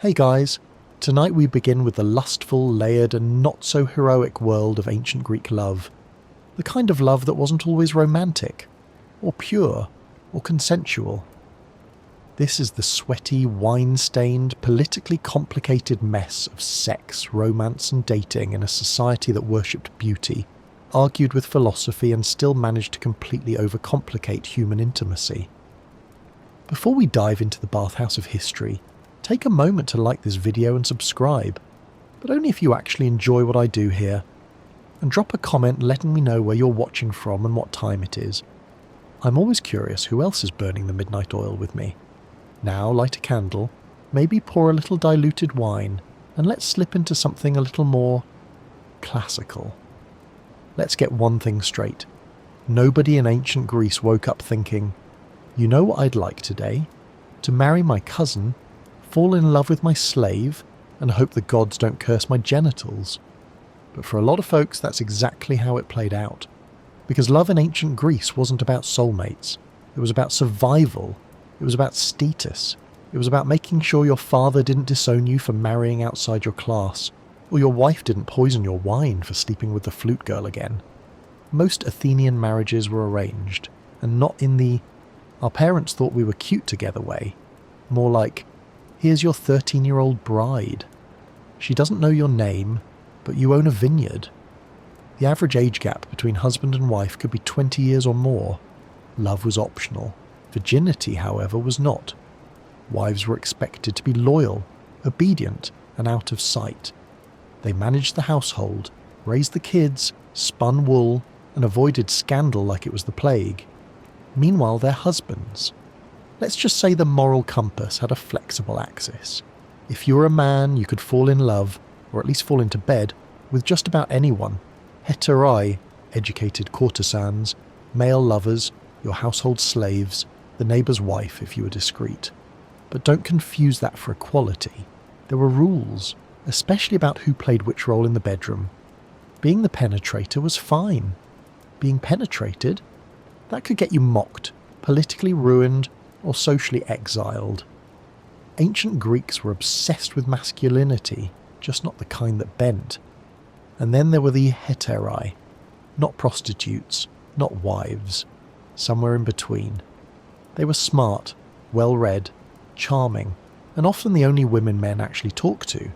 Hey guys, tonight we begin with the lustful, layered and not so heroic world of ancient Greek love. The kind of love that wasn't always romantic, or pure, or consensual. This is the sweaty, wine-stained, politically complicated mess of sex, romance and dating in a society that worshipped beauty, argued with philosophy and still managed to completely overcomplicate human intimacy. Before we dive into the bathhouse of history, take a moment to like this video and subscribe, but only if you actually enjoy what I do here, and drop a comment letting me know where you're watching from and what time it is. I'm always curious who else is burning the midnight oil with me. Now light a candle, maybe pour a little diluted wine, and let's slip into something a little more classical. Let's get one thing straight. Nobody in ancient Greece woke up thinking, you know what I'd like today? To marry my cousin, fall in love with my slave, and hope the gods don't curse my genitals. But for a lot of folks, that's exactly how it played out. Because love in ancient Greece wasn't about soulmates. It was about survival. It was about status. It was about making sure your father didn't disown you for marrying outside your class, or your wife didn't poison your wine for sleeping with the flute girl again. Most Athenian marriages were arranged, and not in the "our parents thought we were cute together" way. More like, here's your 13-year-old bride. She doesn't know your name, but you own a vineyard. The average age gap between husband and wife could be 20 years or more. Love was optional. Virginity, however, was not. Wives were expected to be loyal, obedient, and out of sight. They managed the household, raised the kids, spun wool, and avoided scandal like it was the plague. Meanwhile, their husbands. Let's just say the moral compass had a flexible axis. If you were a man, you could fall in love, or at least fall into bed, with just about anyone. Hetaerae, educated courtesans, male lovers, your household slaves, the neighbour's wife if you were discreet. But don't confuse that for equality. There were rules, especially about who played which role in the bedroom. Being the penetrator was fine. Being penetrated? That could get you mocked, politically ruined, or socially exiled. Ancient Greeks were obsessed with masculinity, just not the kind that bent. And then there were the hetaerae, not prostitutes, not wives, somewhere in between. They were smart, well-read, charming, and often the only women men actually talked to.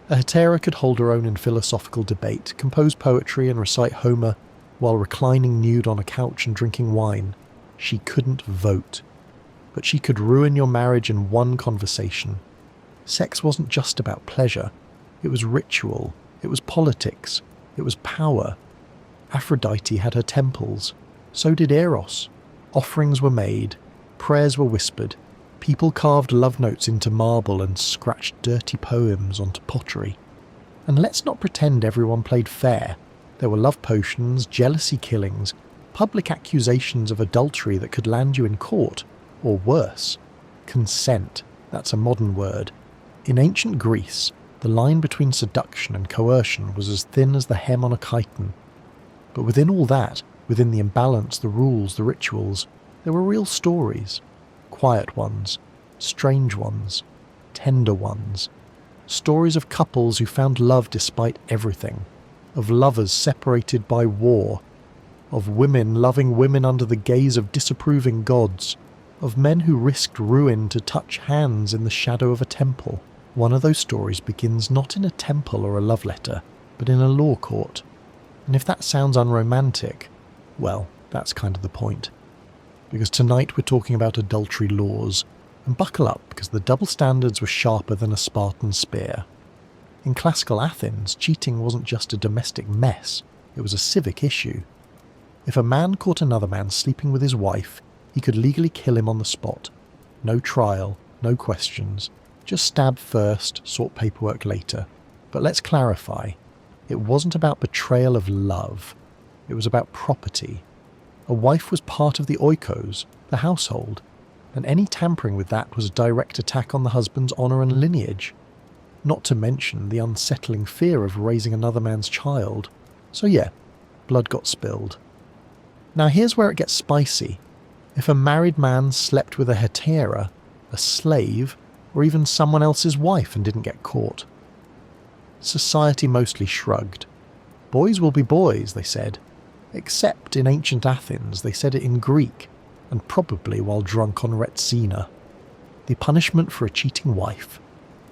A hetera could hold her own in philosophical debate, compose poetry and recite Homer while reclining nude on a couch and drinking wine. She couldn't vote. But she could ruin your marriage in one conversation. Sex wasn't just about pleasure. It was ritual. It was politics. It was power. Aphrodite had her temples. So did Eros. Offerings were made. Prayers were whispered. People carved love notes into marble and scratched dirty poems onto pottery. And let's not pretend everyone played fair. There were love potions, jealousy killings, public accusations of adultery that could land you in court. Or worse, consent. That's a modern word. In ancient Greece, the line between seduction and coercion was as thin as the hem on a chiton. But within all that, within the imbalance, the rules, the rituals, there were real stories. Quiet ones, strange ones, tender ones. Stories of couples who found love despite everything. Of lovers separated by war. Of women loving women under the gaze of disapproving gods. Of men who risked ruin to touch hands in the shadow of a temple. One of those stories begins not in a temple or a love letter, but in a law court. And if that sounds unromantic, well, that's kind of the point. Because tonight we're talking about adultery laws, and buckle up because the double standards were sharper than a Spartan spear. In classical Athens, cheating wasn't just a domestic mess, it was a civic issue. If a man caught another man sleeping with his wife, he could legally kill him on the spot. No trial, no questions. Just stab first, sort paperwork later. But let's clarify. It wasn't about betrayal of love. It was about property. A wife was part of the oikos, the household, and any tampering with that was a direct attack on the husband's honour and lineage. Not to mention the unsettling fear of raising another man's child. So yeah, blood got spilled. Now here's where it gets spicy. If a married man slept with a hetaera, a slave, or even someone else's wife and didn't get caught. Society mostly shrugged. Boys will be boys, they said. Except in ancient Athens, they said it in Greek, and probably while drunk on Retsina. The punishment for a cheating wife: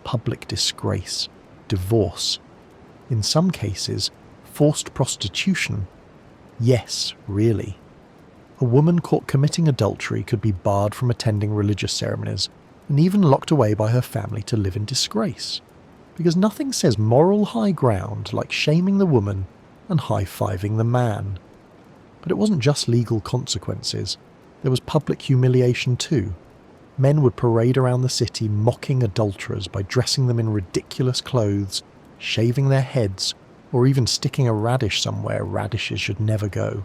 public disgrace, divorce. In some cases, forced prostitution. Yes, really. A woman caught committing adultery could be barred from attending religious ceremonies, and even locked away by her family to live in disgrace. Because nothing says moral high ground like shaming the woman and high-fiving the man. But it wasn't just legal consequences. There was public humiliation too. Men would parade around the city mocking adulterers by dressing them in ridiculous clothes, shaving their heads, or even sticking a radish somewhere radishes should never go.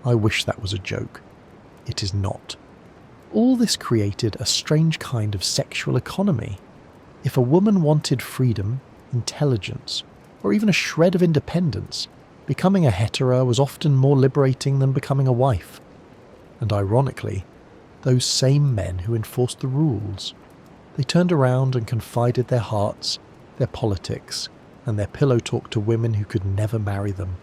I wish that was a joke. It is not. All this created a strange kind of sexual economy. If a woman wanted freedom, intelligence, or even a shred of independence, becoming a hetaerae was often more liberating than becoming a wife. And ironically, those same men who enforced the rules, they turned around and confided their hearts, their politics, and their pillow talk to women who could never marry them.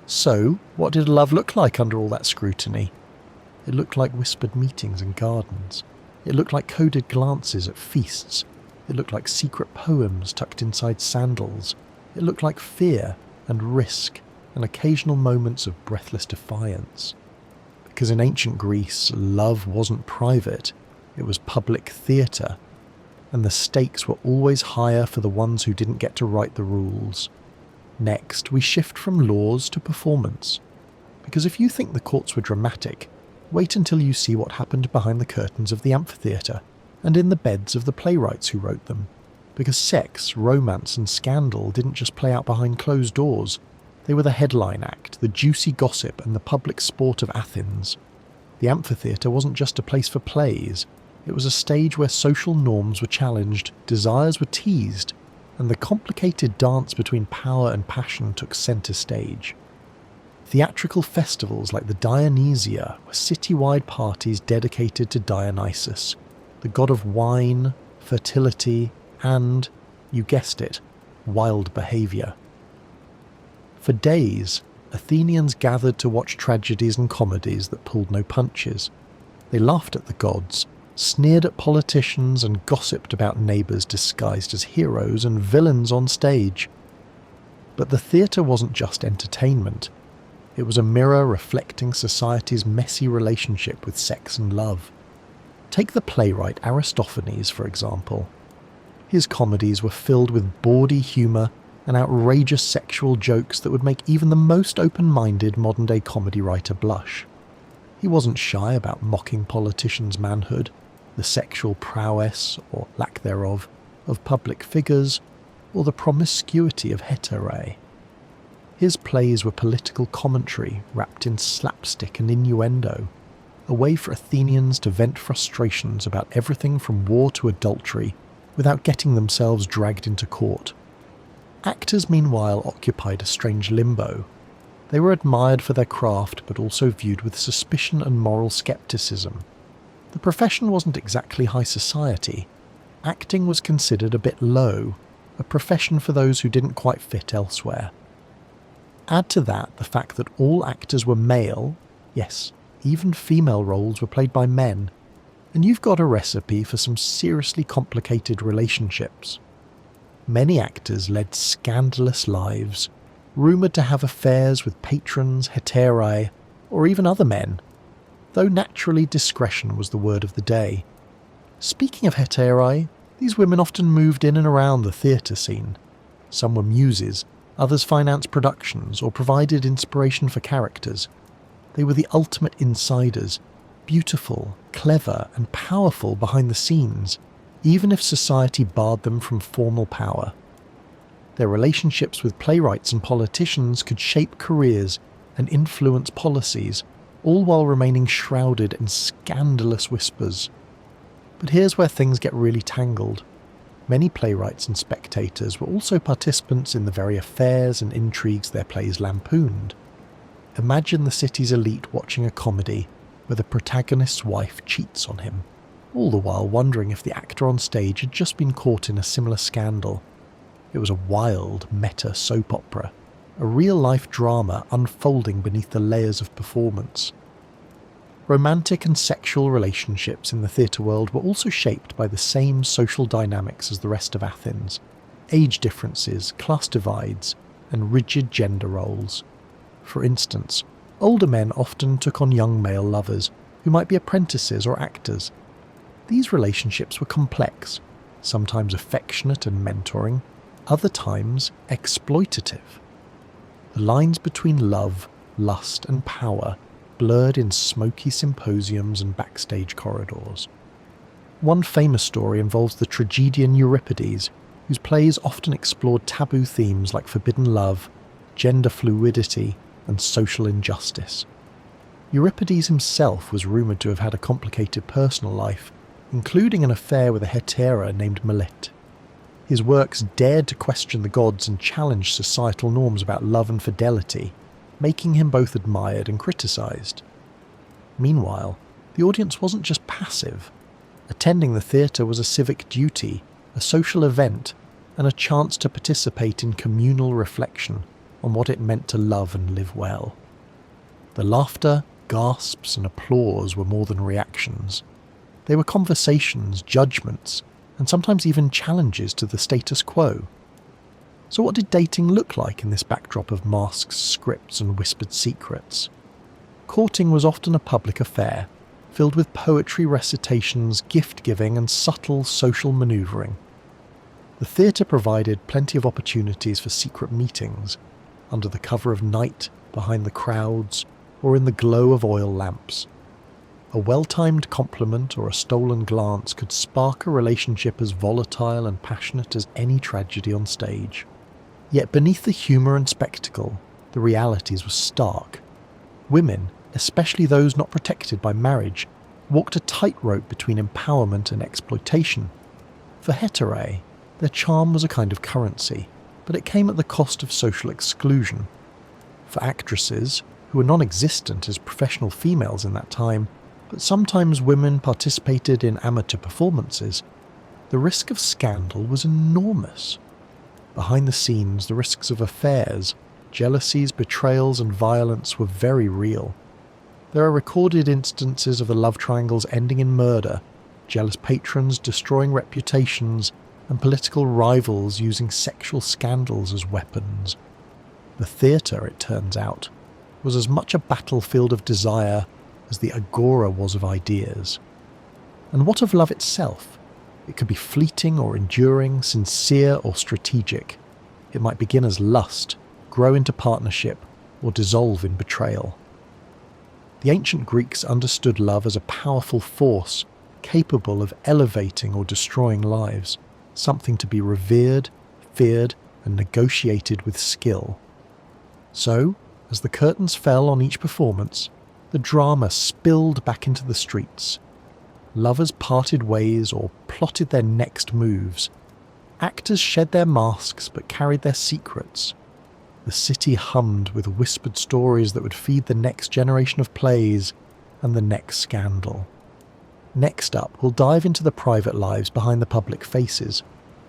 So, what did love look like under all that scrutiny? It looked like whispered meetings in gardens. It looked like coded glances at feasts. It looked like secret poems tucked inside sandals. It looked like fear and risk and occasional moments of breathless defiance. Because in ancient Greece, love wasn't private, it was public theatre, and the stakes were always higher for the ones who didn't get to write the rules. Next, we shift from laws to performance. Because if you think the courts were dramatic, wait until you see what happened behind the curtains of the amphitheatre, and in the beds of the playwrights who wrote them. Because sex, romance and scandal didn't just play out behind closed doors. They were the headline act, the juicy gossip and the public sport of Athens. The amphitheatre wasn't just a place for plays. It was a stage where social norms were challenged, desires were teased, and the complicated dance between power and passion took centre stage. Theatrical festivals like the Dionysia were city-wide parties dedicated to Dionysus, the god of wine, fertility, and, you guessed it, wild behaviour. For days, Athenians gathered to watch tragedies and comedies that pulled no punches. They laughed at the gods, sneered at politicians, and gossiped about neighbours disguised as heroes and villains on stage. But the theatre wasn't just entertainment. It was a mirror reflecting society's messy relationship with sex and love. Take the playwright Aristophanes, for example. His comedies were filled with bawdy humour and outrageous sexual jokes that would make even the most open-minded modern-day comedy writer blush. He wasn't shy about mocking politicians' manhood, the sexual prowess, or lack thereof, of public figures, or the promiscuity of hetaerae. His plays were political commentary wrapped in slapstick and innuendo, a way for Athenians to vent frustrations about everything from war to adultery without getting themselves dragged into court. Actors, meanwhile, occupied a strange limbo. They were admired for their craft, but also viewed with suspicion and moral scepticism. The profession wasn't exactly high society. Acting was considered a bit low, a profession for those who didn't quite fit elsewhere. Add to that the fact that all actors were male, yes, even female roles were played by men, and you've got a recipe for some seriously complicated relationships. Many actors led scandalous lives, rumoured to have affairs with patrons, hetaerae, or even other men, though naturally discretion was the word of the day. Speaking of hetaerae, these women often moved in and around the theatre scene. Some were muses, others financed productions or provided inspiration for characters. They were the ultimate insiders, beautiful, clever, and powerful behind the scenes, even if society barred them from formal power. Their relationships with playwrights and politicians could shape careers and influence policies, all while remaining shrouded in scandalous whispers. But here's where things get really tangled. Many playwrights and spectators were also participants in the very affairs and intrigues their plays lampooned. Imagine the city's elite watching a comedy where the protagonist's wife cheats on him, all the while wondering if the actor on stage had just been caught in a similar scandal. It was a wild, meta soap opera, a real-life drama unfolding beneath the layers of performance. Romantic and sexual relationships in the theatre world were also shaped by the same social dynamics as the rest of Athens: age differences, class divides, and rigid gender roles. For instance, older men often took on young male lovers who might be apprentices or actors. These relationships were complex, sometimes affectionate and mentoring, other times exploitative. The lines between love, lust, and power blurred in smoky symposiums and backstage corridors. One famous story involves the tragedian Euripides, whose plays often explored taboo themes like forbidden love, gender fluidity, and social injustice. Euripides himself was rumoured to have had a complicated personal life, including an affair with a hetaerae named Moonlit. His works dared to question the gods and challenge societal norms about love and fidelity, making him both admired and criticised. Meanwhile, the audience wasn't just passive. Attending the theatre was a civic duty, a social event, and a chance to participate in communal reflection on what it meant to love and live well. The laughter, gasps, and applause were more than reactions. They were conversations, judgments, and sometimes even challenges to the status quo. So what did dating look like in this backdrop of masks, scripts, and whispered secrets? Courting was often a public affair, filled with poetry recitations, gift-giving, and subtle social manoeuvring. The theatre provided plenty of opportunities for secret meetings, under the cover of night, behind the crowds, or in the glow of oil lamps. A well-timed compliment or a stolen glance could spark a relationship as volatile and passionate as any tragedy on stage. Yet beneath the humour and spectacle, the realities were stark. Women, especially those not protected by marriage, walked a tightrope between empowerment and exploitation. For hetaerae, their charm was a kind of currency, but it came at the cost of social exclusion. For actresses, who were non-existent as professional females in that time, but sometimes women participated in amateur performances, the risk of scandal was enormous. Behind the scenes, the risks of affairs, jealousies, betrayals, and violence were very real. There are recorded instances of the love triangles ending in murder, jealous patrons destroying reputations, and political rivals using sexual scandals as weapons. The theatre, it turns out, was as much a battlefield of desire as the agora was of ideas. And what of love itself? It could be fleeting or enduring, sincere or strategic. It might begin as lust, grow into partnership, or dissolve in betrayal. The ancient Greeks understood love as a powerful force, capable of elevating or destroying lives, something to be revered, feared, and negotiated with skill. So, as the curtains fell on each performance, the drama spilled back into the streets. Lovers parted ways or plotted their next moves. Actors shed their masks but carried their secrets. The city hummed with whispered stories that would feed the next generation of plays and the next scandal. Next up, we'll dive into the private lives behind the public faces,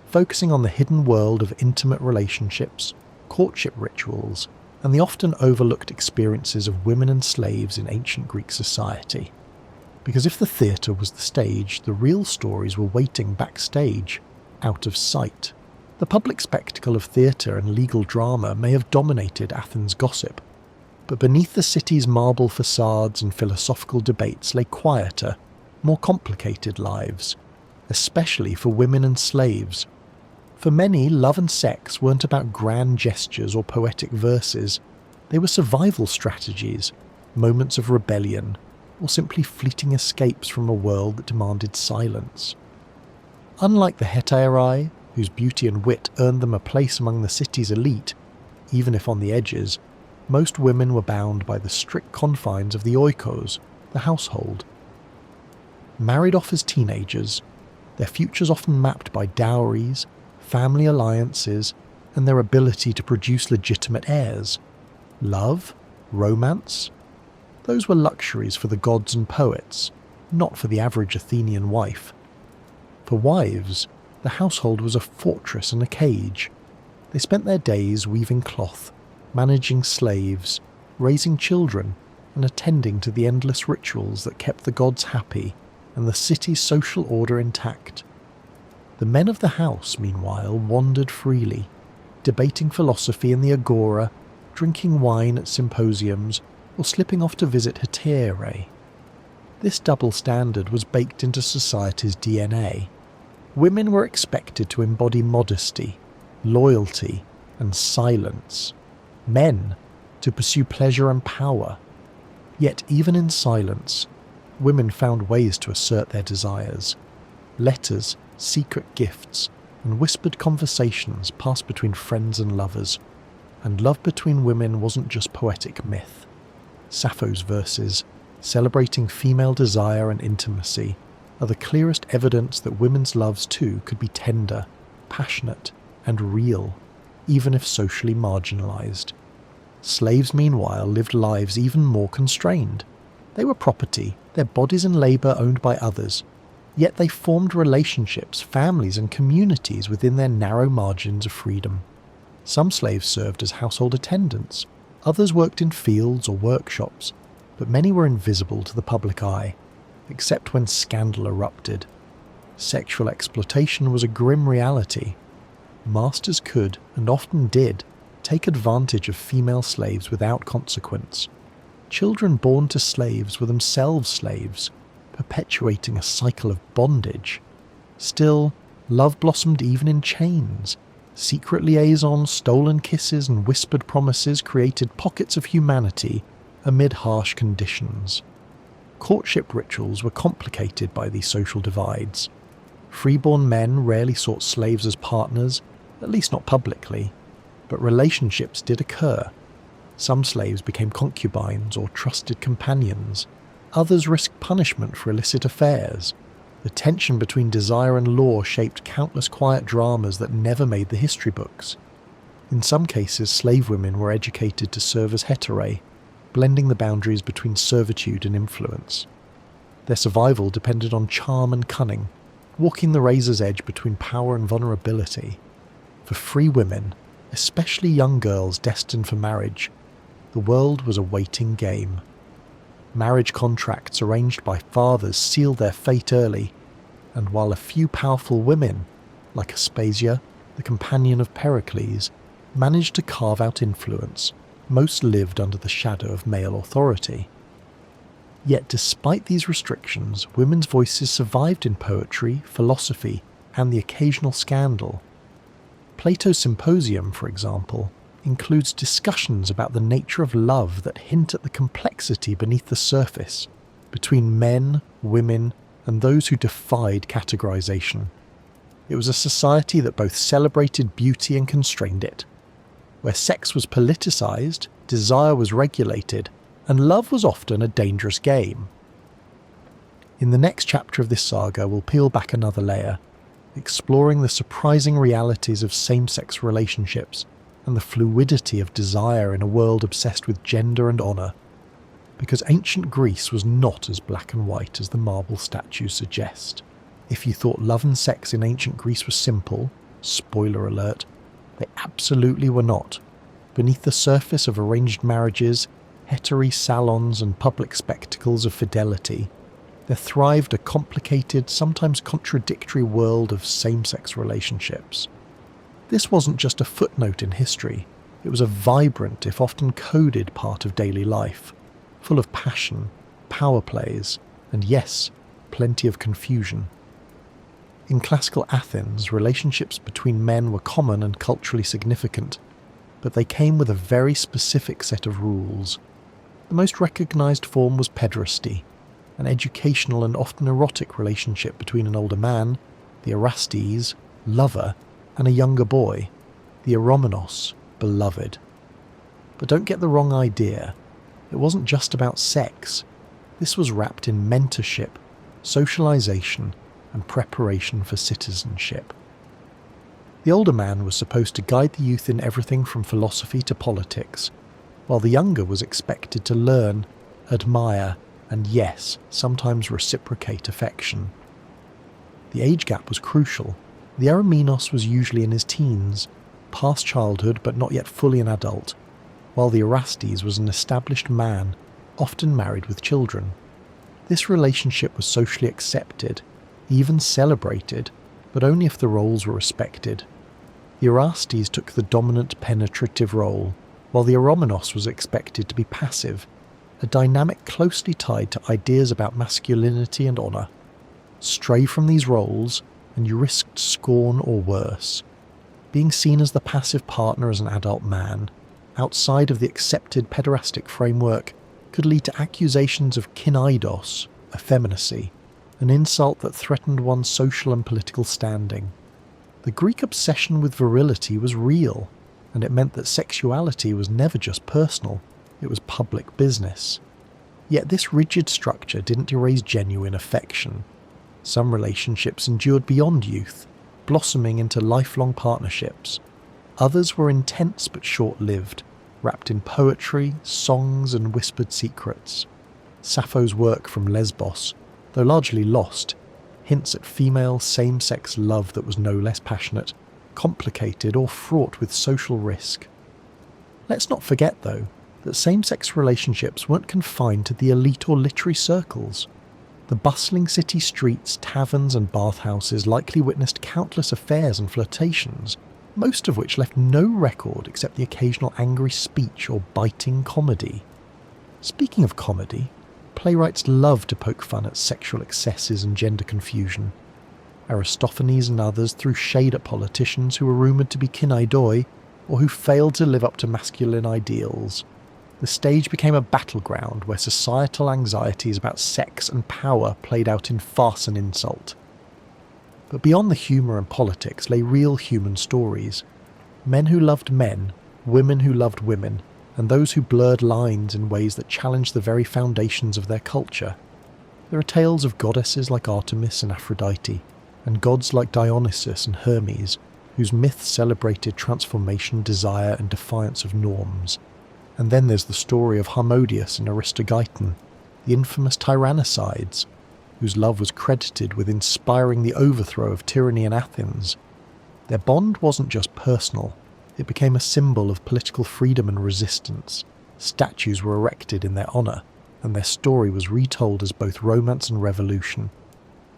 focusing on the hidden world of intimate relationships, courtship rituals, and the often overlooked experiences of women and slaves in ancient Greek society. Because if the theatre was the stage, the real stories were waiting backstage, out of sight. The public spectacle of theatre and legal drama may have dominated Athens' gossip, but beneath the city's marble facades and philosophical debates lay quieter, more complicated lives, especially for women and slaves. For many, love and sex weren't about grand gestures or poetic verses. They were survival strategies, moments of rebellion, or simply fleeting escapes from a world that demanded silence. Unlike the hetaerae, whose beauty and wit earned them a place among the city's elite, even if on the edges, most women were bound by the strict confines of the oikos, the household. Married off as teenagers, their futures often mapped by dowries, family alliances, and their ability to produce legitimate heirs. Love? Romance? Those were luxuries for the gods and poets. not for the average Athenian wife. For wives, the household was a fortress and a cage. They spent their days weaving cloth, managing slaves, raising children, and attending to the endless rituals that kept the gods happy and the city's social order intact. The men of the house, meanwhile, wandered freely, debating philosophy in the agora, drinking wine at symposiums, or slipping off to visit hetaerae. This double standard was baked into society's DNA. Women were expected to embody modesty, loyalty, and silence. Men to pursue pleasure and power. Yet even in silence, women found ways to assert their desires. Letters, secret gifts, and whispered conversations passed between friends and lovers. And love between women wasn't just poetic myth. Sappho's verses, celebrating female desire and intimacy, are the clearest evidence that women's loves too could be tender, passionate, and real, even if socially marginalised. Slaves, meanwhile, lived lives even more constrained. They were property, their bodies and labour owned by others, yet they formed relationships, families and communities within their narrow margins of freedom. Some slaves served as household attendants, others worked in fields or workshops, but many were invisible to the public eye, except when scandal erupted. Sexual exploitation was a grim reality. Masters could, and often did, take advantage of female slaves without consequence. Children born to slaves were themselves slaves, perpetuating a cycle of bondage. Still, love blossomed even in chains. Secret liaisons, stolen kisses, and whispered promises created pockets of humanity amid harsh conditions. Courtship rituals were complicated by these social divides. Freeborn men rarely sought slaves as partners, at least not publicly, but relationships did occur. Some slaves became concubines or trusted companions. Others risked punishment for illicit affairs. The tension between desire and law shaped countless quiet dramas that never made the history books. In some cases, slave women were educated to serve as hetaerae, blending the boundaries between servitude and influence. Their survival depended on charm and cunning, walking the razor's edge between power and vulnerability. For free women, especially young girls destined for marriage, the world was a waiting game. Marriage contracts arranged by fathers sealed their fate early, and while a few powerful women, like Aspasia, the companion of Pericles, managed to carve out influence, most lived under the shadow of male authority. Yet despite these restrictions, women's voices survived in poetry, philosophy, and the occasional scandal. Plato's Symposium, for example, includes discussions about the nature of love that hint at the complexity beneath the surface, between men, women, and those who defied categorization. It was a society that both celebrated beauty and constrained it, where sex was politicized, desire was regulated, and love was often a dangerous game. In the next chapter of this saga, we'll peel back another layer, exploring the surprising realities of same-sex relationships and the fluidity of desire in a world obsessed with gender and honour. Because ancient Greece was not as black and white as the marble statues suggest. If you thought love and sex in ancient Greece was simple, spoiler alert, they absolutely were not. Beneath the surface of arranged marriages, hetaerae salons and public spectacles of fidelity, there thrived a complicated, sometimes contradictory world of same-sex relationships. This wasn't just a footnote in history, it was a vibrant, if often coded, part of daily life, full of passion, power plays, and yes, plenty of confusion. In classical Athens, relationships between men were common and culturally significant, but they came with a very specific set of rules. The most recognised form was pederasty, an educational and often erotic relationship between an older man, the erastes, lover, and a younger boy, the eromenos, beloved. But don't get the wrong idea. It wasn't just about sex. This was wrapped in mentorship, socialisation, and preparation for citizenship. The older man was supposed to guide the youth in everything from philosophy to politics, while the younger was expected to learn, admire, and yes, sometimes reciprocate affection. The age gap was crucial. The Eromenos was usually in his teens, past childhood but not yet fully an adult, while the Erastes was an established man, often married with children. This relationship was socially accepted, even celebrated, but only if the roles were respected. The Erastes took the dominant penetrative role, while the Eromenos was expected to be passive, a dynamic closely tied to ideas about masculinity and honour. Stray from these roles, and you risked scorn or worse. Being seen as the passive partner as an adult man, outside of the accepted pederastic framework, could lead to accusations of kinaidos, effeminacy, an insult that threatened one's social and political standing. The Greek obsession with virility was real, and it meant that sexuality was never just personal, it was public business. Yet this rigid structure didn't erase genuine affection. Some relationships endured beyond youth, blossoming into lifelong partnerships. Others were intense but short-lived, wrapped in poetry, songs and whispered secrets. Sappho's work from Lesbos, though largely lost, hints at female same-sex love that was no less passionate, complicated or fraught with social risk. Let's not forget, though, that same-sex relationships weren't confined to the elite or literary circles. The bustling city streets, taverns and bathhouses likely witnessed countless affairs and flirtations, most of which left no record except the occasional angry speech or biting comedy. Speaking of comedy, playwrights love to poke fun at sexual excesses and gender confusion. Aristophanes and others threw shade at politicians who were rumoured to be kinaidoi or who failed to live up to masculine ideals. The stage became a battleground where societal anxieties about sex and power played out in farce and insult. But beyond the humour and politics lay real human stories. Men who loved men, women who loved women, and those who blurred lines in ways that challenged the very foundations of their culture. There are tales of goddesses like Artemis and Aphrodite, and gods like Dionysus and Hermes, whose myths celebrated transformation, desire, and defiance of norms. And then there's the story of Harmodius and Aristogeiton, the infamous tyrannicides, whose love was credited with inspiring the overthrow of tyranny in Athens. Their bond wasn't just personal, it became a symbol of political freedom and resistance. Statues were erected in their honour, and their story was retold as both romance and revolution.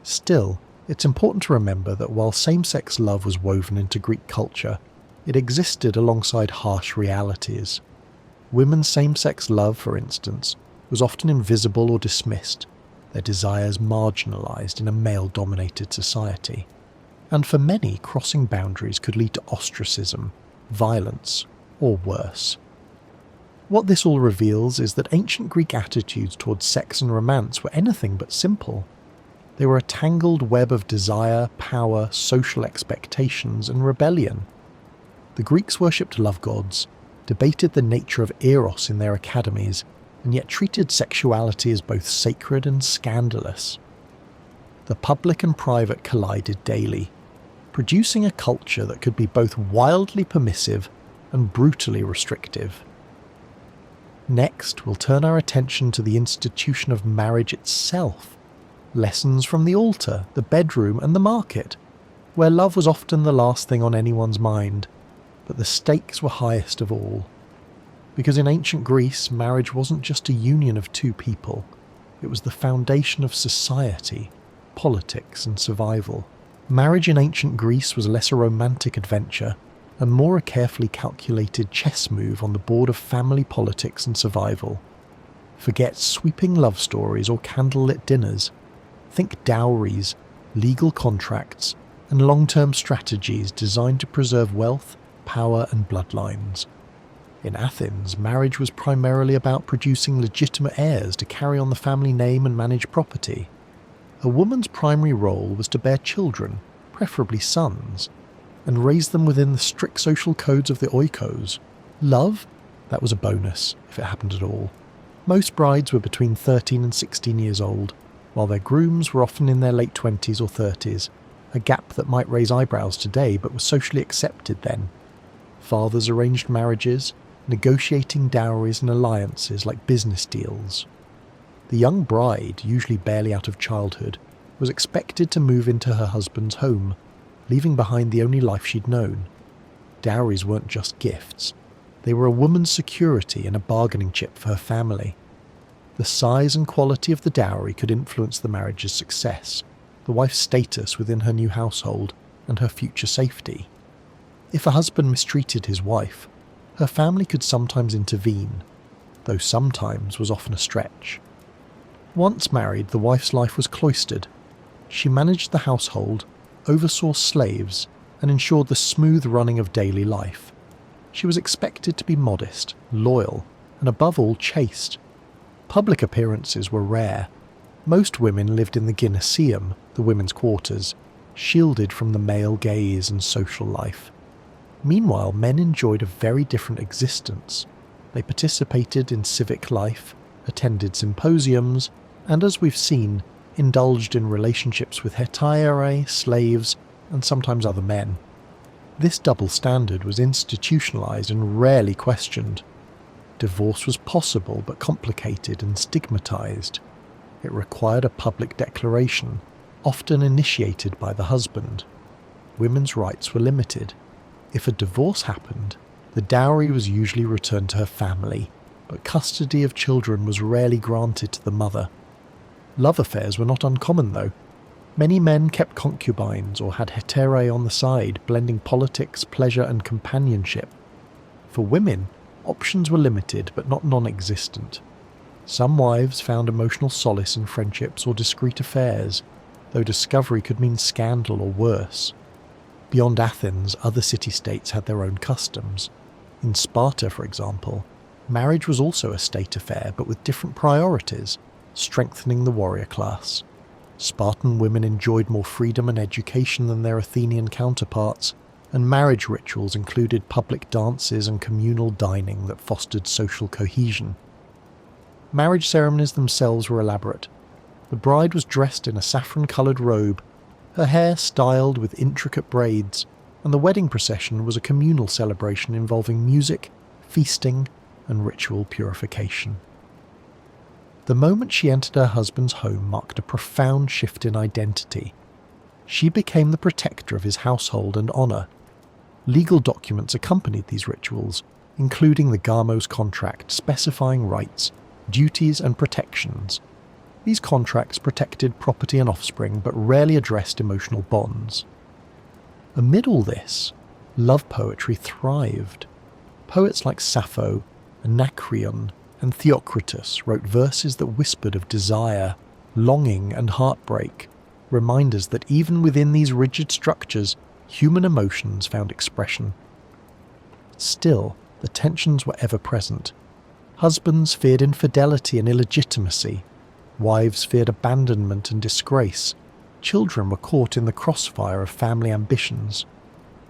Still, it's important to remember that while same-sex love was woven into Greek culture, it existed alongside harsh realities. Women's same-sex love, for instance, was often invisible or dismissed, their desires marginalised in a male-dominated society. And for many, crossing boundaries could lead to ostracism, violence, or worse. What this all reveals is that ancient Greek attitudes towards sex and romance were anything but simple. They were a tangled web of desire, power, social expectations, and rebellion. The Greeks worshipped love gods, debated the nature of eros in their academies, and yet treated sexuality as both sacred and scandalous. The public and private collided daily, producing a culture that could be both wildly permissive and brutally restrictive. Next, we'll turn our attention to the institution of marriage itself, lessons from the altar, the bedroom, and the market, where love was often the last thing on anyone's mind, but the stakes were highest of all. Because in ancient Greece, marriage wasn't just a union of two people, it was the foundation of society, politics, and survival. Marriage in ancient Greece was less a romantic adventure, and more a carefully calculated chess move on the board of family politics and survival. Forget sweeping love stories or candlelit dinners. Think dowries, legal contracts, and long-term strategies designed to preserve wealth, power, and bloodlines. In Athens, marriage was primarily about producing legitimate heirs to carry on the family name and manage property. A woman's primary role was to bear children, preferably sons, and raise them within the strict social codes of the oikos. Love? That was a bonus, if it happened at all. Most brides were between 13 and 16 years old, while their grooms were often in their late 20s or 30s, a gap that might raise eyebrows today but was socially accepted then. Fathers arranged marriages, negotiating dowries and alliances like business deals. The young bride, usually barely out of childhood, was expected to move into her husband's home, leaving behind the only life she'd known. Dowries weren't just gifts. They were a woman's security and a bargaining chip for her family. The size and quality of the dowry could influence the marriage's success, the wife's status within her new household, and her future safety. If a husband mistreated his wife, her family could sometimes intervene, though sometimes was often a stretch. Once married, the wife's life was cloistered. She managed the household, oversaw slaves, and ensured the smooth running of daily life. She was expected to be modest, loyal, and above all chaste. Public appearances were rare. Most women lived in the gyneceum, the women's quarters, shielded from the male gaze and social life. Meanwhile, men enjoyed a very different existence. They participated in civic life, attended symposiums, and as we've seen, indulged in relationships with hetaerae, slaves, and sometimes other men. This double standard was institutionalized and rarely questioned. Divorce was possible but complicated and stigmatized. It required a public declaration, often initiated by the husband. Women's rights were limited. If a divorce happened, the dowry was usually returned to her family, but custody of children was rarely granted to the mother. Love affairs were not uncommon, though. Many men kept concubines or had hetaerae on the side, blending politics, pleasure, and companionship. For women, options were limited but not non-existent. Some wives found emotional solace in friendships or discreet affairs, though discovery could mean scandal or worse. Beyond Athens, other city-states had their own customs. In Sparta, for example, marriage was also a state affair but with different priorities, strengthening the warrior class. Spartan women enjoyed more freedom and education than their Athenian counterparts, and marriage rituals included public dances and communal dining that fostered social cohesion. Marriage ceremonies themselves were elaborate. The bride was dressed in a saffron-coloured robe, her hair styled with intricate braids, and the wedding procession was a communal celebration involving music, feasting, and ritual purification. The moment she entered her husband's home marked a profound shift in identity. She became the protector of his household and honour. Legal documents accompanied these rituals, including the Gamos contract specifying rights, duties and protections. These contracts protected property and offspring but rarely addressed emotional bonds. Amid all this, love poetry thrived. Poets like Sappho, Anacreon, and Theocritus wrote verses that whispered of desire, longing, and heartbreak, reminders that even within these rigid structures, human emotions found expression. Still, the tensions were ever present. Husbands feared infidelity and illegitimacy. Wives feared abandonment and disgrace. Children were caught in the crossfire of family ambitions.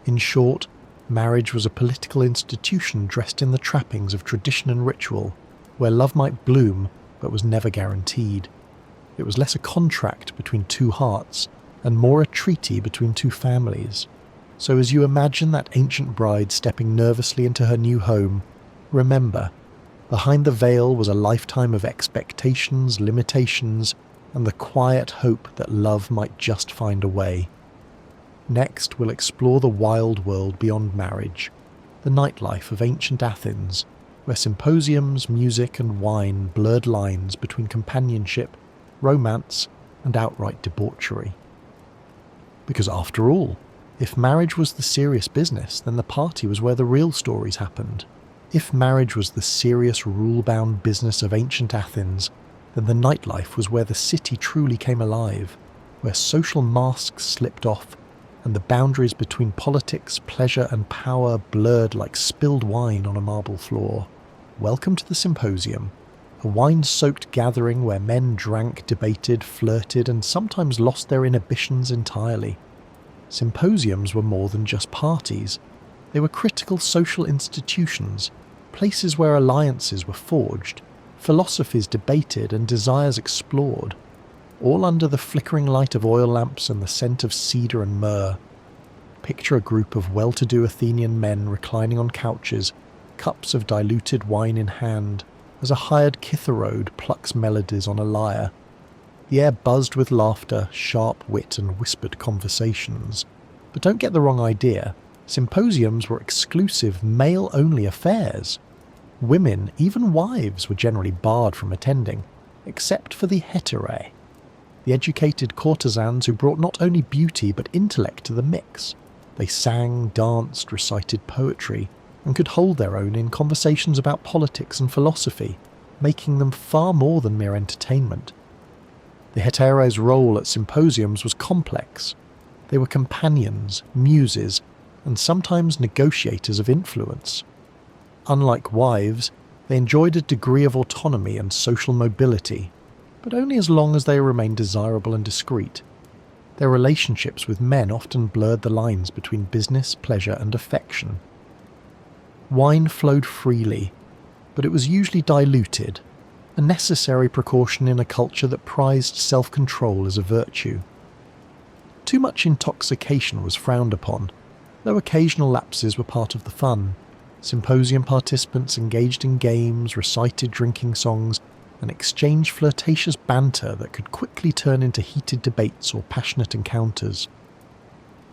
In short, marriage was a political institution dressed in the trappings of tradition and ritual, where love might bloom but was never guaranteed. It was less a contract between two hearts and more a treaty between two families. So as you imagine that ancient bride stepping nervously into her new home, remember, behind the veil was a lifetime of expectations, limitations, and the quiet hope that love might just find a way. Next, we'll explore the wild world beyond marriage, the nightlife of ancient Athens, where symposiums, music, and wine blurred lines between companionship, romance, and outright debauchery. Because after all, if marriage was the serious business, then the party was where the real stories happened. If marriage was the serious, rule-bound business of ancient Athens, then the nightlife was where the city truly came alive, where social masks slipped off, and the boundaries between politics, pleasure, and power blurred like spilled wine on a marble floor. Welcome to the Symposium, a wine-soaked gathering where men drank, debated, flirted, and sometimes lost their inhibitions entirely. Symposiums were more than just parties. They were critical social institutions, places where alliances were forged, philosophies debated, and desires explored, all under the flickering light of oil lamps and the scent of cedar and myrrh. Picture a group of well-to-do Athenian men reclining on couches, cups of diluted wine in hand, as a hired kitharode plucks melodies on a lyre. The air buzzed with laughter, sharp wit and whispered conversations. But don't get the wrong idea, symposiums were exclusive male-only affairs. Women, even wives, were generally barred from attending, except for the hetaerae, the educated courtesans who brought not only beauty but intellect to the mix. They sang, danced, recited poetry, and could hold their own in conversations about politics and philosophy, making them far more than mere entertainment. The hetaerae's role at symposiums was complex. They were companions, muses, and sometimes negotiators of influence. Unlike wives, they enjoyed a degree of autonomy and social mobility, but only as long as they remained desirable and discreet. Their relationships with men often blurred the lines between business, pleasure, and affection. Wine flowed freely, but it was usually diluted, a necessary precaution in a culture that prized self-control as a virtue. Too much intoxication was frowned upon, though occasional lapses were part of the fun. Symposium participants engaged in games, recited drinking songs, and exchanged flirtatious banter that could quickly turn into heated debates or passionate encounters.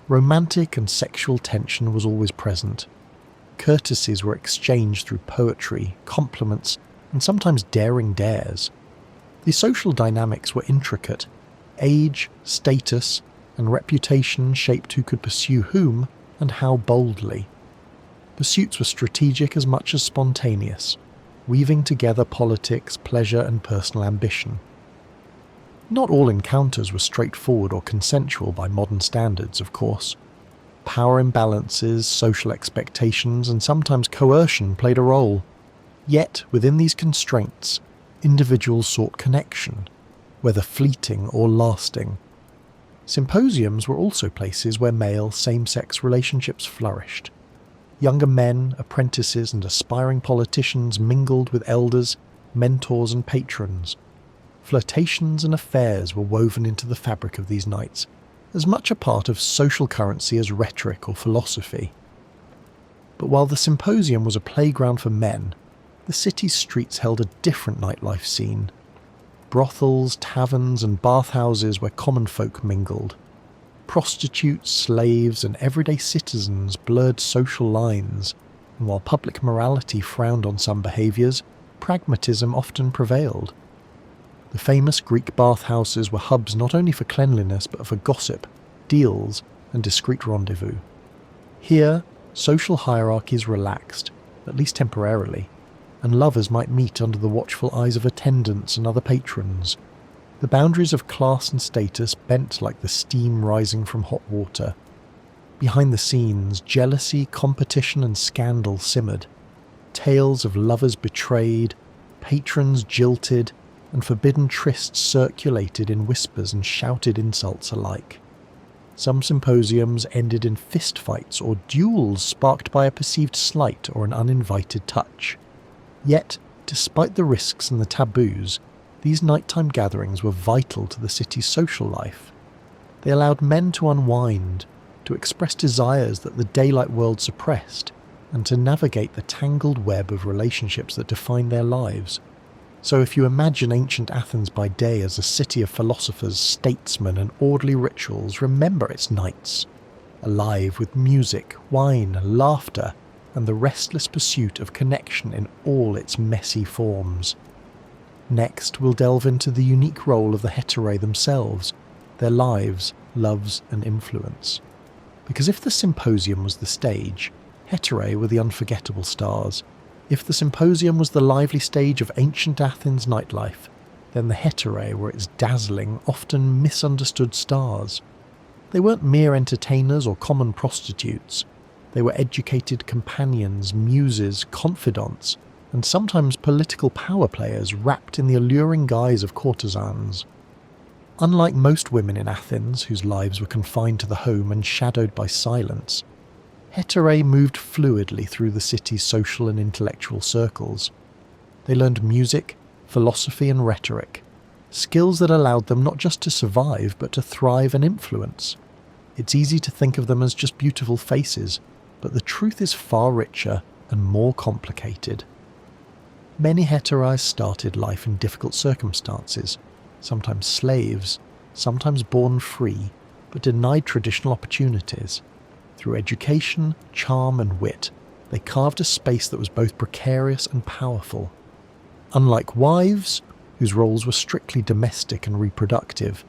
Romantic and sexual tension was always present. Courtesies were exchanged through poetry, compliments, and sometimes daring dares. The social dynamics were intricate. Age, status, and reputation shaped who could pursue whom and how boldly. Pursuits were strategic as much as spontaneous, weaving together politics, pleasure, and personal ambition. Not all encounters were straightforward or consensual by modern standards, of course. Power imbalances, social expectations, and sometimes coercion played a role. Yet, within these constraints, individuals sought connection, whether fleeting or lasting. Symposiums were also places where male same-sex relationships flourished. Younger men, apprentices, and aspiring politicians mingled with elders, mentors, and patrons. Flirtations and affairs were woven into the fabric of these nights, as much a part of social currency as rhetoric or philosophy. But while the symposium was a playground for men, the city's streets held a different nightlife scene. Brothels, taverns, and bathhouses where common folk mingled. Prostitutes, slaves, and everyday citizens blurred social lines, and while public morality frowned on some behaviours, pragmatism often prevailed. The famous Greek bathhouses were hubs not only for cleanliness but for gossip, deals, and discreet rendezvous. Here, social hierarchies relaxed, at least temporarily, and lovers might meet under the watchful eyes of attendants and other patrons. The boundaries of class and status bent like the steam rising from hot water. Behind the scenes, jealousy, competition, and scandal simmered. Tales of lovers betrayed, patrons jilted, and forbidden trysts circulated in whispers and shouted insults alike. Some symposiums ended in fistfights or duels sparked by a perceived slight or an uninvited touch. Yet, despite the risks and the taboos, these nighttime gatherings were vital to the city's social life. They allowed men to unwind, to express desires that the daylight world suppressed, and to navigate the tangled web of relationships that defined their lives. So if you imagine ancient Athens by day as a city of philosophers, statesmen, and orderly rituals, remember its nights, alive with music, wine, laughter, and the restless pursuit of connection in all its messy forms. Next, we'll delve into the unique role of the hetaerae themselves, their lives, loves, and influence. Because if the symposium was the stage, hetaerae were the unforgettable stars. If the symposium was the lively stage of ancient Athens nightlife, then the hetaerae were its dazzling, often misunderstood stars. They weren't mere entertainers or common prostitutes. They were educated companions, muses, confidants, and sometimes political power players wrapped in the alluring guise of courtesans. Unlike most women in Athens, whose lives were confined to the home and shadowed by silence, hetaerae moved fluidly through the city's social and intellectual circles. They learned music, philosophy, and rhetoric, skills that allowed them not just to survive but to thrive and influence. It's easy to think of them as just beautiful faces, but the truth is far richer and more complicated. Many hetaerae started life in difficult circumstances, sometimes slaves, sometimes born free, but denied traditional opportunities. Through education, charm and wit, they carved a space that was both precarious and powerful. Unlike wives, whose roles were strictly domestic and reproductive,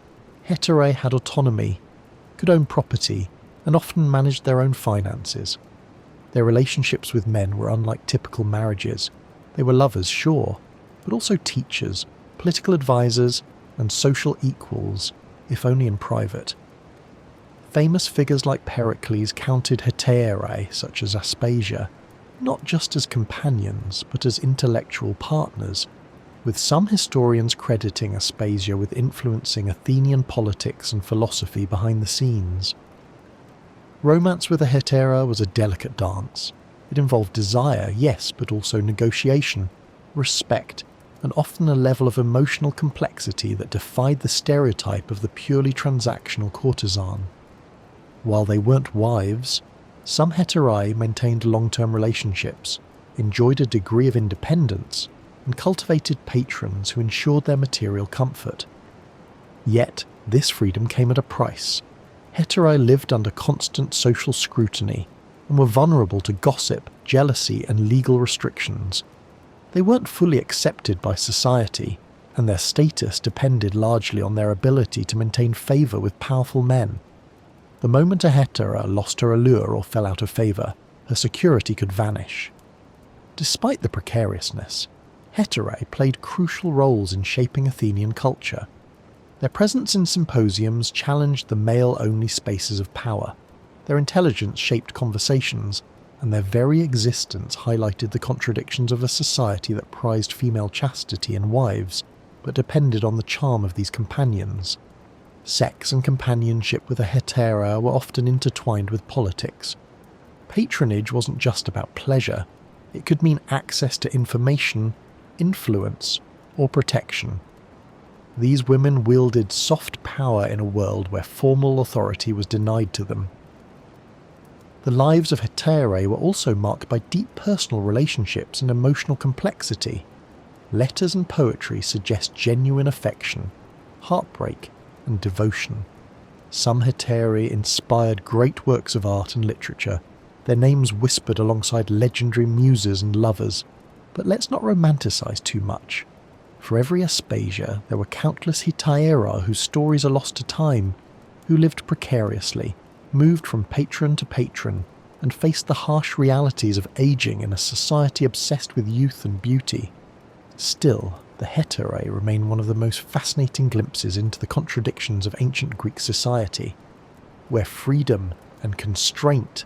hetaerae had autonomy, could own property, and often managed their own finances. Their relationships with men were unlike typical marriages. They were lovers, sure, but also teachers, political advisors, and social equals, if only in private. Famous figures like Pericles counted hetaerae, such as Aspasia, not just as companions, but as intellectual partners, with some historians crediting Aspasia with influencing Athenian politics and philosophy behind the scenes. Romance with a hetaera was a delicate dance. It involved desire, yes, but also negotiation, respect, and often a level of emotional complexity that defied the stereotype of the purely transactional courtesan. While they weren't wives, some hetaerae maintained long-term relationships, enjoyed a degree of independence, and cultivated patrons who ensured their material comfort. Yet, this freedom came at a price. Hetaerae lived under constant social scrutiny and were vulnerable to gossip, jealousy, and legal restrictions. They weren't fully accepted by society, and their status depended largely on their ability to maintain favour with powerful men. The moment a hetaera lost her allure or fell out of favour, her security could vanish. Despite the precariousness, hetaerae played crucial roles in shaping Athenian culture. Their presence in symposiums challenged the male-only spaces of power. Their intelligence shaped conversations, and their very existence highlighted the contradictions of a society that prized female chastity and wives, but depended on the charm of these companions. Sex and companionship with a hetaera were often intertwined with politics. Patronage wasn't just about pleasure. It could mean access to information, influence, or protection. These women wielded soft power in a world where formal authority was denied to them. The lives of hetaerae were also marked by deep personal relationships and emotional complexity. Letters and poetry suggest genuine affection, heartbreak, and devotion. Some hetaerae inspired great works of art and literature, their names whispered alongside legendary muses and lovers. But let's not romanticize too much. For every Aspasia, there were countless hetaerae whose stories are lost to time, who lived precariously, moved from patron to patron, and faced the harsh realities of aging in a society obsessed with youth and beauty. Still, the hetaerae remain one of the most fascinating glimpses into the contradictions of ancient Greek society, where freedom and constraint,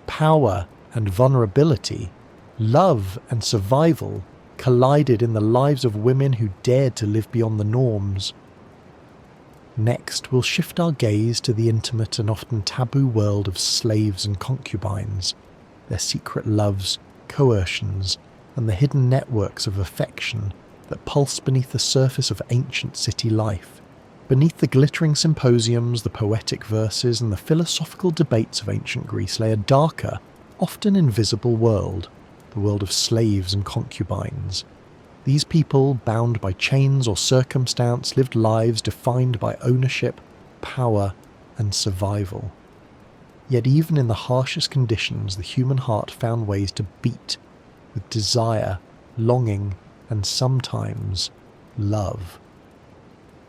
power and vulnerability, love and survival collided in the lives of women who dared to live beyond the norms. Next, we'll shift our gaze to the intimate and often taboo world of slaves and concubines, their secret loves, coercions, and the hidden networks of affection that pulse beneath the surface of ancient city life. Beneath the glittering symposiums, the poetic verses, and the philosophical debates of ancient Greece lay a darker, often invisible world, the world of slaves and concubines. These people, bound by chains or circumstance, lived lives defined by ownership, power, and survival. Yet even in the harshest conditions, the human heart found ways to beat with desire, longing, and sometimes love.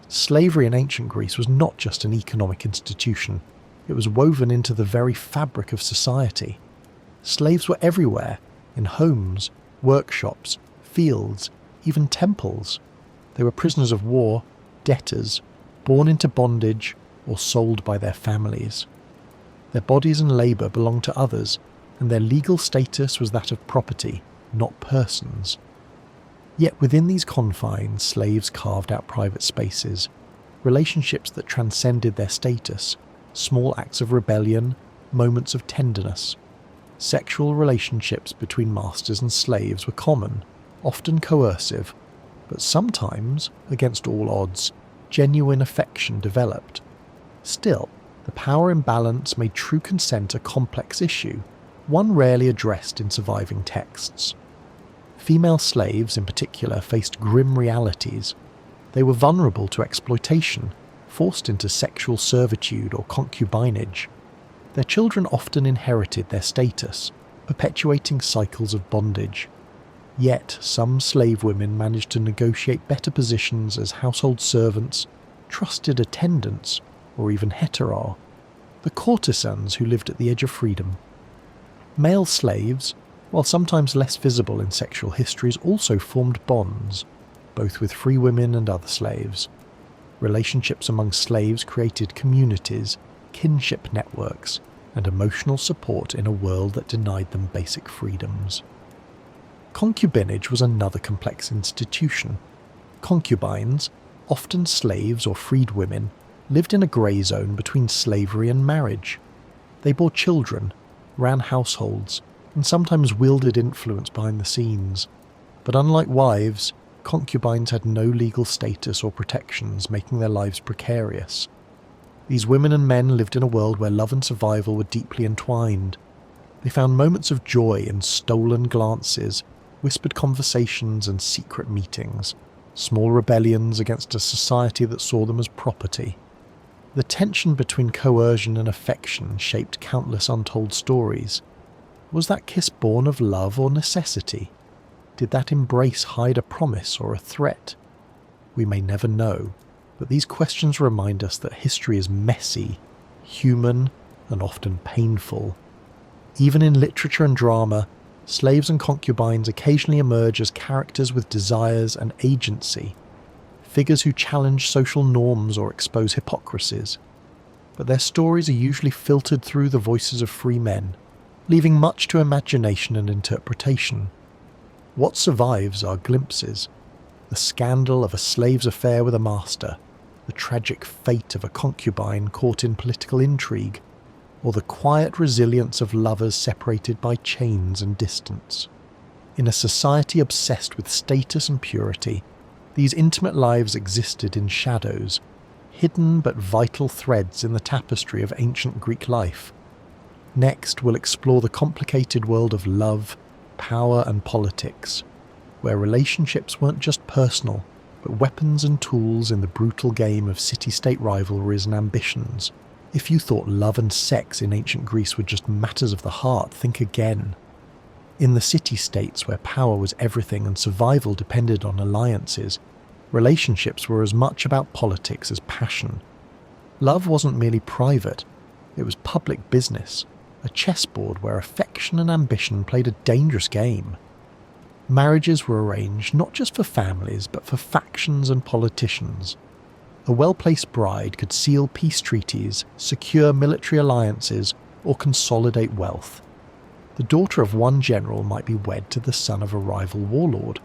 Slavery in ancient Greece was not just an economic institution, it was woven into the very fabric of society. Slaves were everywhere, in homes, workshops, fields, even temples. They were prisoners of war, debtors, born into bondage, or sold by their families. Their bodies and labour belonged to others, and their legal status was that of property, not persons. Yet within these confines, slaves carved out private spaces, relationships that transcended their status, small acts of rebellion, moments of tenderness. Sexual relationships between masters and slaves were common, often coercive, but sometimes, against all odds, genuine affection developed. Still, the power imbalance made true consent a complex issue, one rarely addressed in surviving texts. Female slaves, in particular, faced grim realities. They were vulnerable to exploitation, forced into sexual servitude or concubinage. Their children often inherited their status, perpetuating cycles of bondage. Yet, some slave women managed to negotiate better positions as household servants, trusted attendants, or even hetaerae, the courtesans who lived at the edge of freedom. Male slaves, while sometimes less visible in sexual histories, also formed bonds, both with free women and other slaves. Relationships among slaves created communities, kinship networks, and emotional support in a world that denied them basic freedoms. Concubinage was another complex institution. Concubines, often slaves or freed women, lived in a grey zone between slavery and marriage. They bore children, ran households, and sometimes wielded influence behind the scenes. But unlike wives, concubines had no legal status or protections, making their lives precarious. These women and men lived in a world where love and survival were deeply entwined. They found moments of joy in stolen glances, whispered conversations and secret meetings, small rebellions against a society that saw them as property. The tension between coercion and affection shaped countless untold stories. Was that kiss born of love or necessity? Did that embrace hide a promise or a threat? We may never know, but these questions remind us that history is messy, human, and often painful. Even in literature and drama, slaves and concubines occasionally emerge as characters with desires and agency, figures who challenge social norms or expose hypocrisies. But their stories are usually filtered through the voices of free men, leaving much to imagination and interpretation. What survives are glimpses: the scandal of a slave's affair with a master, the tragic fate of a concubine caught in political intrigue, or the quiet resilience of lovers separated by chains and distance. In a society obsessed with status and purity, these intimate lives existed in shadows, hidden but vital threads in the tapestry of ancient Greek life. Next, we'll explore the complicated world of love, power, and politics, where relationships weren't just personal, but weapons and tools in the brutal game of city-state rivalries and ambitions. If you thought love and sex in ancient Greece were just matters of the heart, think again. In the city-states where power was everything and survival depended on alliances, relationships were as much about politics as passion. Love wasn't merely private, it was public business, a chessboard where affection and ambition played a dangerous game. Marriages were arranged not just for families, but for factions and politicians. A well-placed bride could seal peace treaties, secure military alliances, or consolidate wealth. The daughter of one general might be wed to the son of a rival warlord,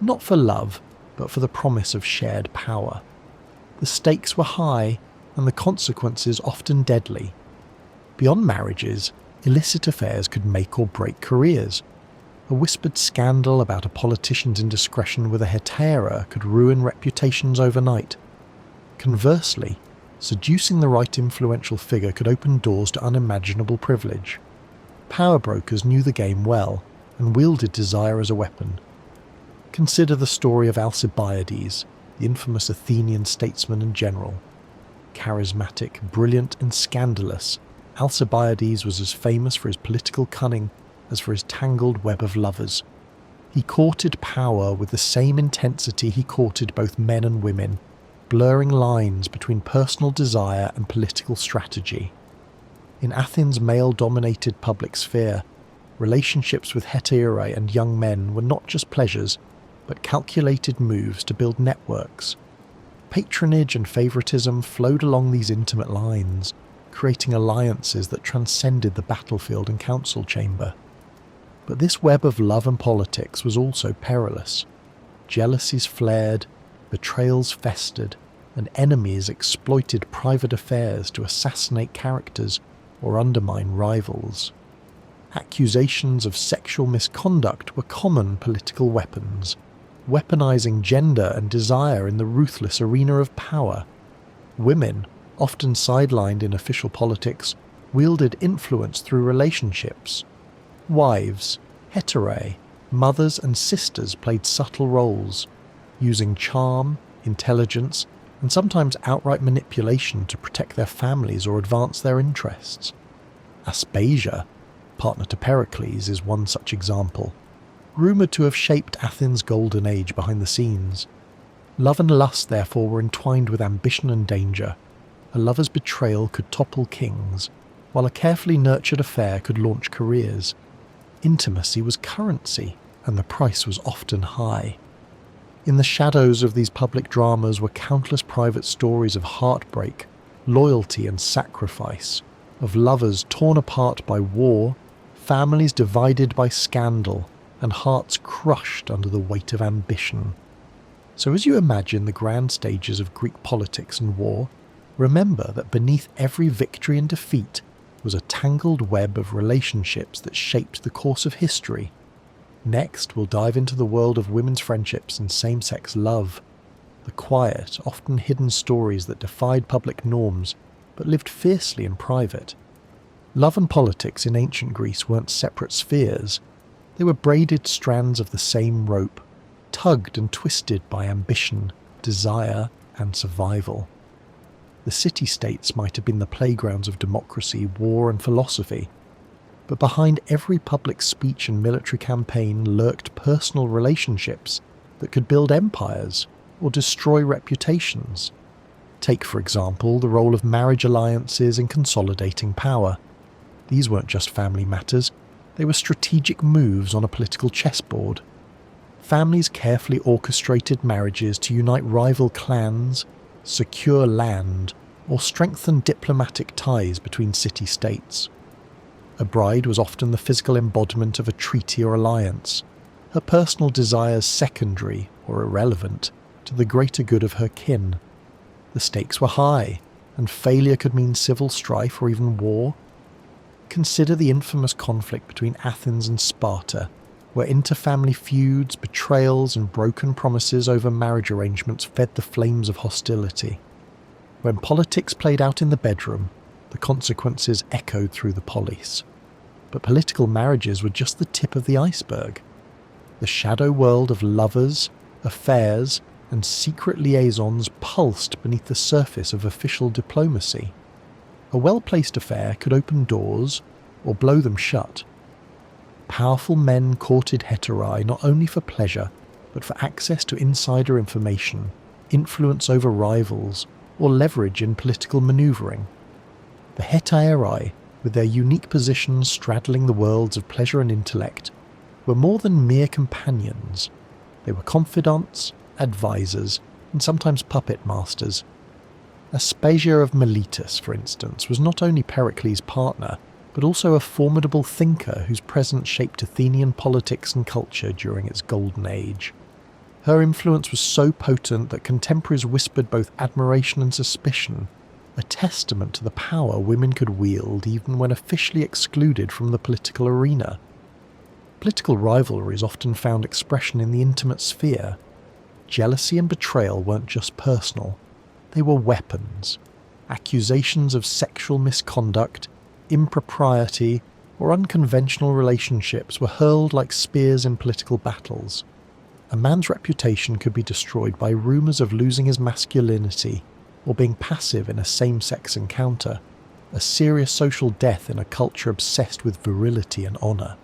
not for love, but for the promise of shared power. The stakes were high, and the consequences often deadly. Beyond marriages, illicit affairs could make or break careers. A whispered scandal about a politician's indiscretion with a hetaerae could ruin reputations overnight. Conversely, seducing the right influential figure could open doors to unimaginable privilege. Power brokers knew the game well and wielded desire as a weapon. Consider the story of Alcibiades, the infamous Athenian statesman and general. Charismatic, brilliant, and scandalous, Alcibiades was as famous for his political cunning as for his tangled web of lovers. He courted power with the same intensity he courted both men and women, blurring lines between personal desire and political strategy. In Athens' male-dominated public sphere, relationships with hetaerae and young men were not just pleasures, but calculated moves to build networks. Patronage and favoritism flowed along these intimate lines, creating alliances that transcended the battlefield and council chamber. But this web of love and politics was also perilous. Jealousies flared, betrayals festered, and enemies exploited private affairs to assassinate characters or undermine rivals. Accusations of sexual misconduct were common political weapons, weaponizing gender and desire in the ruthless arena of power. Women, often sidelined in official politics, wielded influence through relationships. Wives, hetaerae, Mothers and sisters played subtle roles, using charm, intelligence, and sometimes outright manipulation to protect their families or advance their interests. Aspasia, partner to Pericles, is one such example, rumoured to have shaped Athens' golden age behind the scenes. Love and lust therefore were entwined with ambition and danger. A lover's betrayal could topple kings, while a carefully nurtured affair could launch careers. Intimacy was currency, and the price was often high. In the shadows of these public dramas were countless private stories of heartbreak, loyalty and sacrifice, of lovers torn apart by war, families divided by scandal, and hearts crushed under the weight of ambition. So as you imagine the grand stages of Greek politics and war, remember that beneath every victory and defeat was a tangled web of relationships that shaped the course of history. Next, we'll dive into the world of women's friendships and same-sex love, the quiet, often hidden stories that defied public norms but lived fiercely in private. Love and politics in ancient Greece weren't separate spheres. They were braided strands of the same rope, tugged and twisted by ambition, desire, and survival. The city-states might have been the playgrounds of democracy, war, and philosophy, but behind every public speech and military campaign lurked personal relationships that could build empires or destroy reputations. Take, for example, the role of marriage alliances in consolidating power. These weren't just family matters, they were strategic moves on a political chessboard. Families carefully orchestrated marriages to unite rival clans, secure land, or strengthen diplomatic ties between city-states. A bride was often the physical embodiment of a treaty or alliance, her personal desires secondary or irrelevant to the greater good of her kin. The stakes were high, and failure could mean civil strife or even war. Consider the infamous conflict between Athens and Sparta, where inter-family feuds, betrayals, and broken promises over marriage arrangements fed the flames of hostility. When politics played out in the bedroom, the consequences echoed through the polis. But political marriages were just the tip of the iceberg. The shadow world of lovers, affairs, and secret liaisons pulsed beneath the surface of official diplomacy. A well-placed affair could open doors or blow them shut. Powerful men courted hetaerae not only for pleasure, but for access to insider information, influence over rivals, or leverage in political manoeuvring. The hetaerae, with their unique positions straddling the worlds of pleasure and intellect, were more than mere companions. They were confidants, advisors, and sometimes puppet masters. Aspasia of Miletus, for instance, was not only Pericles' partner, but also a formidable thinker whose presence shaped Athenian politics and culture during its golden age. Her influence was so potent that contemporaries whispered both admiration and suspicion, a testament to the power women could wield even when officially excluded from the political arena. Political rivalries often found expression in the intimate sphere. Jealousy and betrayal weren't just personal, they were weapons. Accusations of sexual misconduct, impropriety, or unconventional relationships were hurled like spears in political battles. A man's reputation could be destroyed by rumours of losing his masculinity or being passive in a same-sex encounter, a serious social death in a culture obsessed with virility and honour.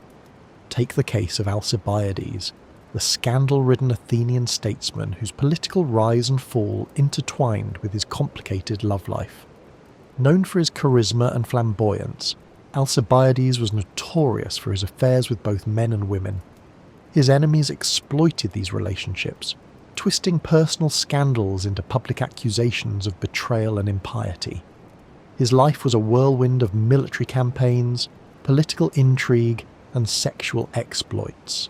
Take the case of Alcibiades, the scandal-ridden Athenian statesman whose political rise and fall intertwined with his complicated love life. Known for his charisma and flamboyance, Alcibiades was notorious for his affairs with both men and women. His enemies exploited these relationships, twisting personal scandals into public accusations of betrayal and impiety. His life was a whirlwind of military campaigns, political intrigue, and sexual exploits.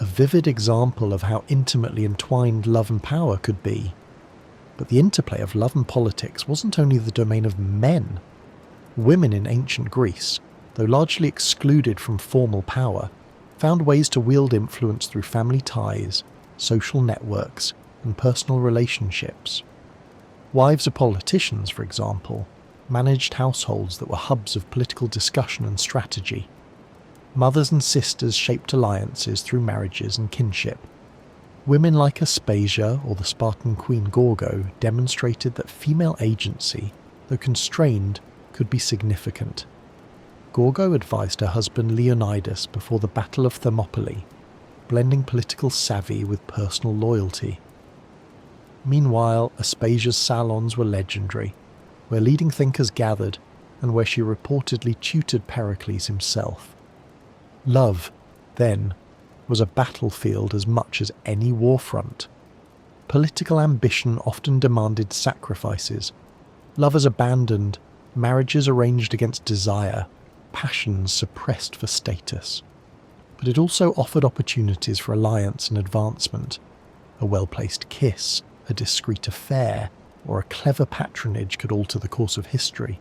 A vivid example of how intimately entwined love and power could be. But the interplay of love and politics wasn't only the domain of men. Women in ancient Greece, though largely excluded from formal power, found ways to wield influence through family ties, social networks, and personal relationships. Wives of politicians, for example, managed households that were hubs of political discussion and strategy. Mothers and sisters shaped alliances through marriages and kinship. Women like Aspasia or the Spartan queen Gorgo demonstrated that female agency, though constrained, could be significant. Gorgo advised her husband Leonidas before the Battle of Thermopylae, blending political savvy with personal loyalty. Meanwhile, Aspasia's salons were legendary, where leading thinkers gathered and where she reportedly tutored Pericles himself. Love, then, was a battlefield as much as any war front. Political ambition often demanded sacrifices. Lovers abandoned, marriages arranged against desire, passions suppressed for status. But it also offered opportunities for alliance and advancement. A well-placed kiss, a discreet affair, or a clever patronage could alter the course of history.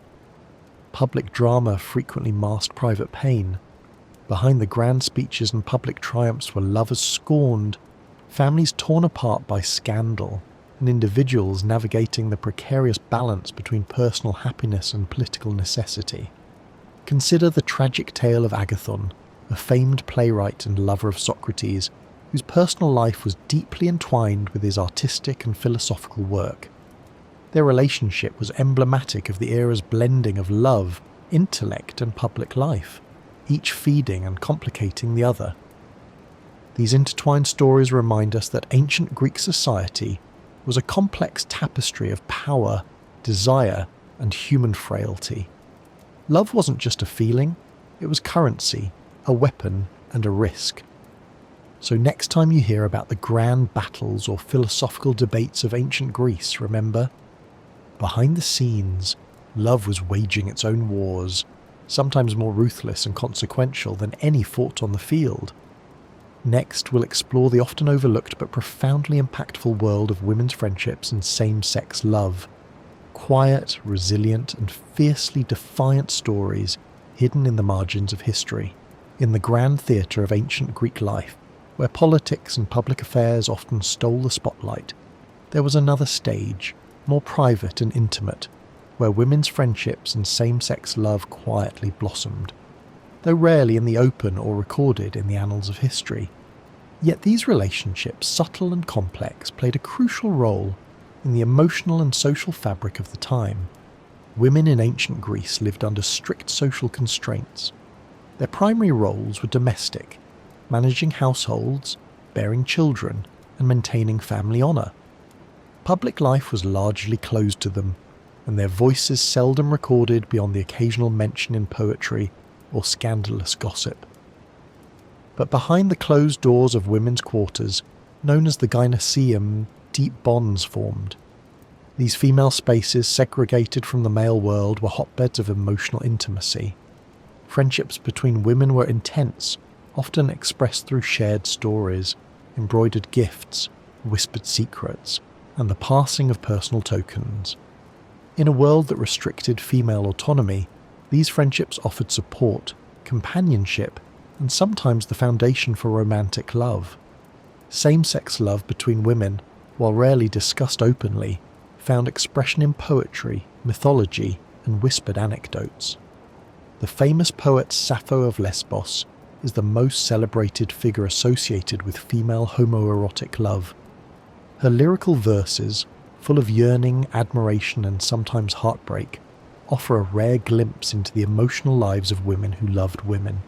Public drama frequently masked private pain. Behind the grand speeches and public triumphs were lovers scorned, families torn apart by scandal, and individuals navigating the precarious balance between personal happiness and political necessity. Consider the tragic tale of Agathon, a famed playwright and lover of Socrates, whose personal life was deeply entwined with his artistic and philosophical work. Their relationship was emblematic of the era's blending of love, intellect, and public life, each feeding and complicating the other. These intertwined stories remind us that ancient Greek society was a complex tapestry of power, desire, and human frailty. Love wasn't just a feeling, it was currency, a weapon, and a risk. So next time you hear about the grand battles or philosophical debates of ancient Greece, remember, behind the scenes, love was waging its own wars, sometimes more ruthless and consequential than any fought on the field. Next, we'll explore the often overlooked but profoundly impactful world of women's friendships and same-sex love. Quiet, resilient, and fiercely defiant stories hidden in the margins of history, in the grand theatre of ancient Greek life, where politics and public affairs often stole the spotlight. There was another stage, more private and intimate, where women's friendships and same-sex love quietly blossomed, though rarely in the open or recorded in the annals of history. Yet these relationships, subtle and complex, played a crucial role in the emotional and social fabric of the time. Women in ancient Greece lived under strict social constraints. Their primary roles were domestic, managing households, bearing children, and maintaining family honour. Public life was largely closed to them, and their voices seldom recorded beyond the occasional mention in poetry or scandalous gossip. But behind the closed doors of women's quarters, known as the gynoeceum, deep bonds formed. These female spaces, segregated from the male world, were hotbeds of emotional intimacy. Friendships between women were intense, often expressed through shared stories, embroidered gifts, whispered secrets, and the passing of personal tokens. In a world that restricted female autonomy, these friendships offered support, companionship, and sometimes the foundation for romantic love. Same-sex love between women, while rarely discussed openly, found expression in poetry, mythology, and whispered anecdotes. The famous poet Sappho of Lesbos is the most celebrated figure associated with female homoerotic love. Her lyrical verses, full of yearning, admiration, and sometimes heartbreak, offer a rare glimpse into the emotional lives of women who loved women.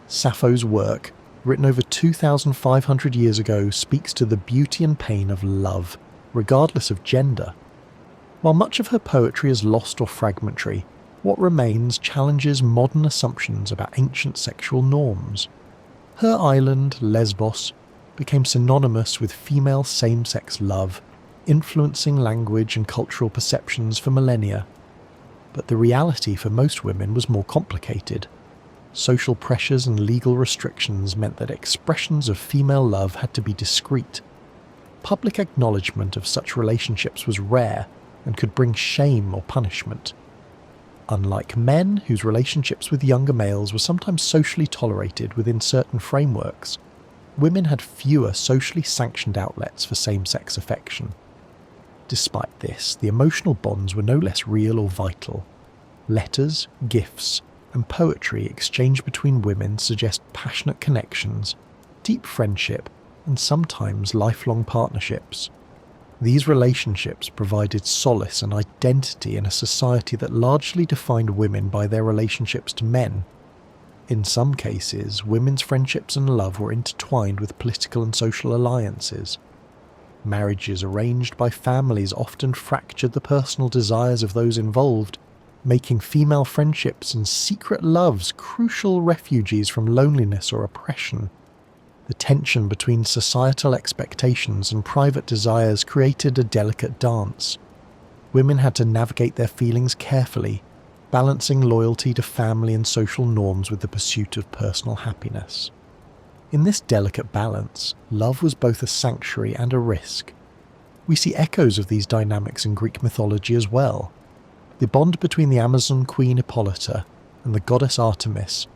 Sappho's work, written over 2,500 years ago, speaks to the beauty and pain of love, regardless of gender. While much of her poetry is lost or fragmentary, what remains challenges modern assumptions about ancient sexual norms. Her island, Lesbos, became synonymous with female same-sex love, influencing language and cultural perceptions for millennia. But the reality for most women was more complicated. Social pressures and legal restrictions meant that expressions of female love had to be discreet. Public acknowledgement of such relationships was rare and could bring shame or punishment. Unlike men, whose relationships with younger males were sometimes socially tolerated within certain frameworks, women had fewer socially sanctioned outlets for same-sex affection. Despite this, the emotional bonds were no less real or vital. Letters, gifts, and poetry exchanged between women suggest passionate connections, deep friendship, and sometimes lifelong partnerships. These relationships provided solace and identity in a society that largely defined women by their relationships to men. In some cases, women's friendships and love were intertwined with political and social alliances. Marriages arranged by families often fractured the personal desires of those involved, making female friendships and secret loves crucial refuges from loneliness or oppression. The tension between societal expectations and private desires created a delicate dance. Women had to navigate their feelings carefully, balancing loyalty to family and social norms with the pursuit of personal happiness. In this delicate balance, love was both a sanctuary and a risk. We see echoes of these dynamics in Greek mythology as well. The bond between the Amazon queen Hippolyta and the goddess Artemis,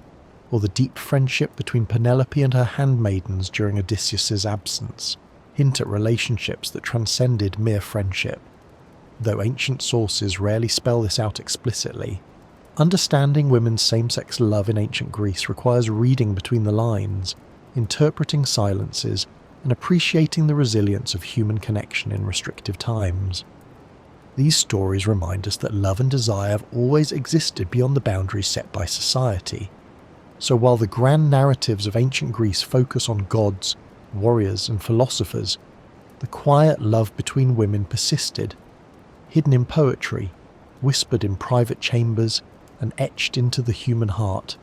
or the deep friendship between Penelope and her handmaidens during Odysseus's absence, hint at relationships that transcended mere friendship. Though ancient sources rarely spell this out explicitly, understanding women's same-sex love in ancient Greece requires reading between the lines, interpreting silences, and appreciating the resilience of human connection in restrictive times. These stories remind us that love and desire have always existed beyond the boundaries set by society. So while the grand narratives of ancient Greece focus on gods, warriors, and philosophers, the quiet love between women persisted, hidden in poetry, whispered in private chambers, and etched into the human heart.